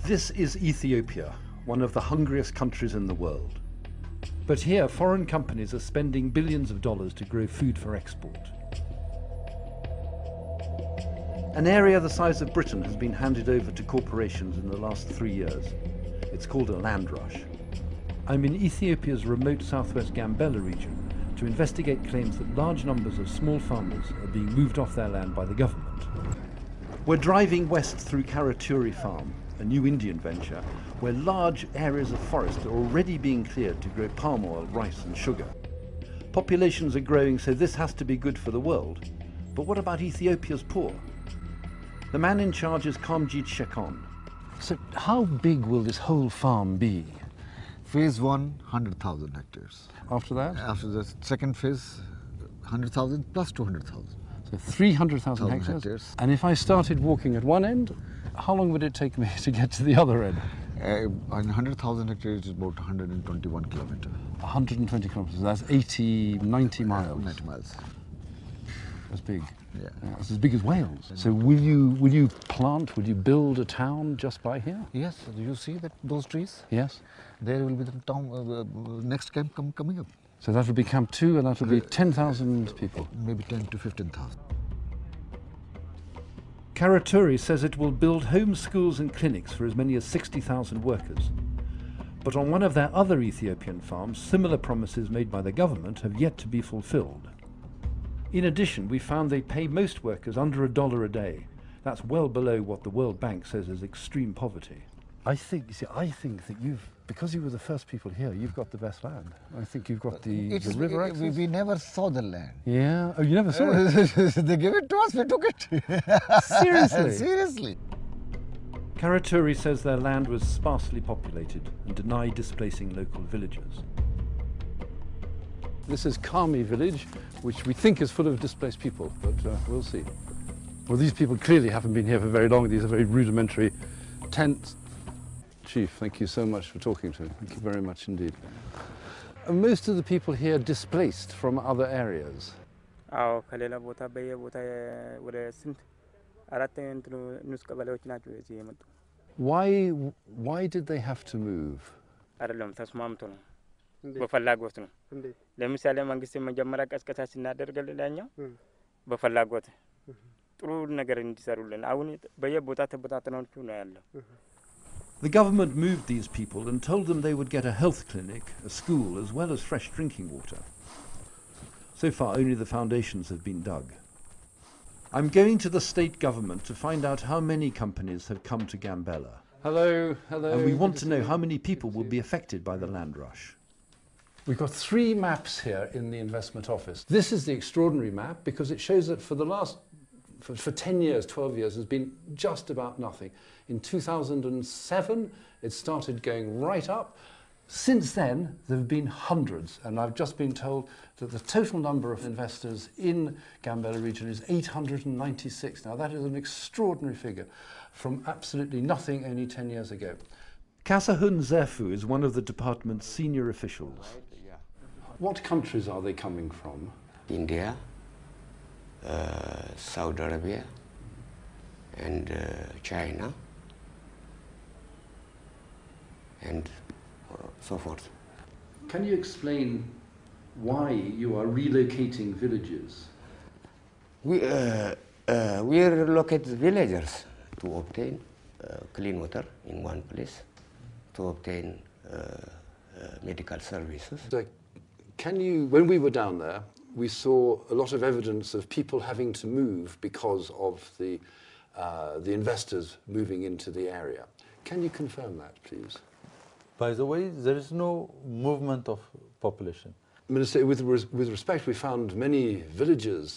This is Ethiopia, one of the hungriest countries in the world. But here, foreign companies are spending billions of dollars to grow food for export. An area the size of Britain has been handed over to corporations in the last 3 years. It's called a land rush. I'm in Ethiopia's remote southwest Gambela region to investigate claims that large numbers of small farmers are being moved off their land by the government. We're driving west through Karaturi Farm, a new Indian venture, where large areas of forest are already being cleared to grow palm oil, rice and sugar. Populations are growing, so this has to be good for the world. But what about Ethiopia's poor? The man in charge is Kamjit Shekon. So how big will this whole farm be? Phase 1, 100,000 hectares. After that? After the second phase, 100,000 plus 200,000. So 300,000 hectares. And if I started walking at one end, how long would it take me to get to the other end? On 100,000 hectares is about 121 kilometers. 120 kilometers, that's 80, 90 miles. 90 miles. That's big. Yeah. It's as big as Wales. So will you plant, will you build a town just by here? Yes, do you see those trees? Yes. There will be the town, next camp coming up. So that will be Camp 2 and that will be 10,000 people? Maybe 10 to 15,000. Karaturi says it will build home schools and clinics for as many as 60,000 workers. But on one of their other Ethiopian farms, similar promises made by the government have yet to be fulfilled. In addition, we found they pay most workers under $1 a day. That's well below what the World Bank says is extreme poverty. I think that because you were the first people here, you've got the best land. I think you've got the river access. We never saw the land. Yeah? Oh, you never saw it? They gave it to us, we took it. Seriously? Seriously. Karaturi says their land was sparsely populated and denied displacing local villagers. This is Kami village, which we think is full of displaced people, but we'll see. Well, these people clearly haven't been here for very long. These are very rudimentary tents. Chief, thank you so much for talking to me. Thank you very much indeed. Most of the people here displaced from other areas. Why did they have to move? በፈላጎት ነው ለምሳሌ መንግስት መጀመሪያ ቀስቀሳ ሲናደርገልን ዳኛው በፈላጎት ጥሩ ነገር እንዲሰሩልን አሁን በየቦታ ተበታተነው ነው ያለው The government moved these people and told them they would get a health clinic, a school, as well as fresh drinking water. So far, only the foundations have been dug. I'm going to the state government to find out how many companies have come to Gambela. Hello, hello. And we want to know how many people will be affected by the land rush. We've got 3 maps here in the investment office. This is the extraordinary map because it shows that for the last, for 10 years, 12 years, there's been just about nothing. In 2007, it started going right up. Since then, there have been hundreds, and I've just been told that the total number of investors in Gambela region is 896. Now, that is an extraordinary figure from absolutely nothing only 10 years ago. Kasahun Zerfu is one of the department's senior officials. What countries are they coming from? India, Saudi Arabia, and China, and so forth. Can you explain why you are relocating villages? We relocate villagers to obtain clean water in one place, to obtain medical services. So when we were down there, we saw a lot of evidence of people having to move because of the investors moving into the area. Can you confirm that, please? By the way, there is no movement of population. Minister, with respect, we found many villagers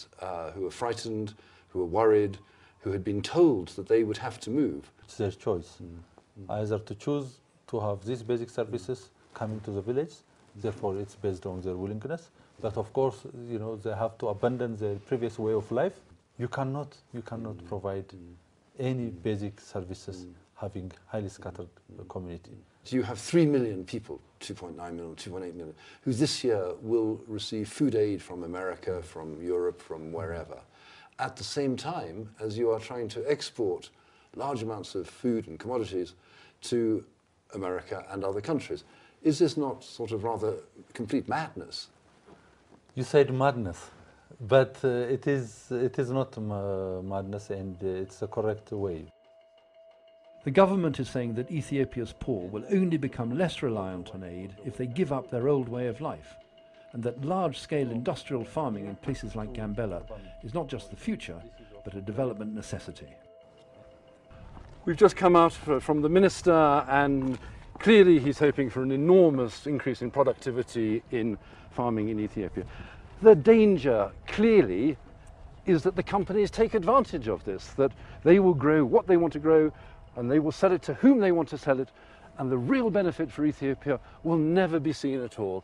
who were frightened, who were worried, who had been told that they would have to move. It's their choice. Either to choose to have these basic services coming to the village, therefore it's based on their willingness. But of course, you know, they have to abandon their previous way of life. You cannot provide any basic services having highly scattered community. So you have 3 million people, 2.9 million, 2.8 million, who this year will receive food aid from America, from Europe, from wherever, at the same time as you are trying to export large amounts of food and commodities to America and other countries. Is this not sort of rather complete madness? You said madness, but it is not madness, and it's a correct way. The government is saying that Ethiopia's poor will only become less reliant on aid if they give up their old way of life, and that large-scale industrial farming in places like Gambella is not just the future, but a development necessity. We've just come out from the minister, and clearly he's hoping for an enormous increase in productivity in farming in Ethiopia. The danger, clearly, is that the companies take advantage of this, that they will grow what they want to grow, and they will sell it to whom they want to sell it, and the real benefit for Ethiopia will never be seen at all.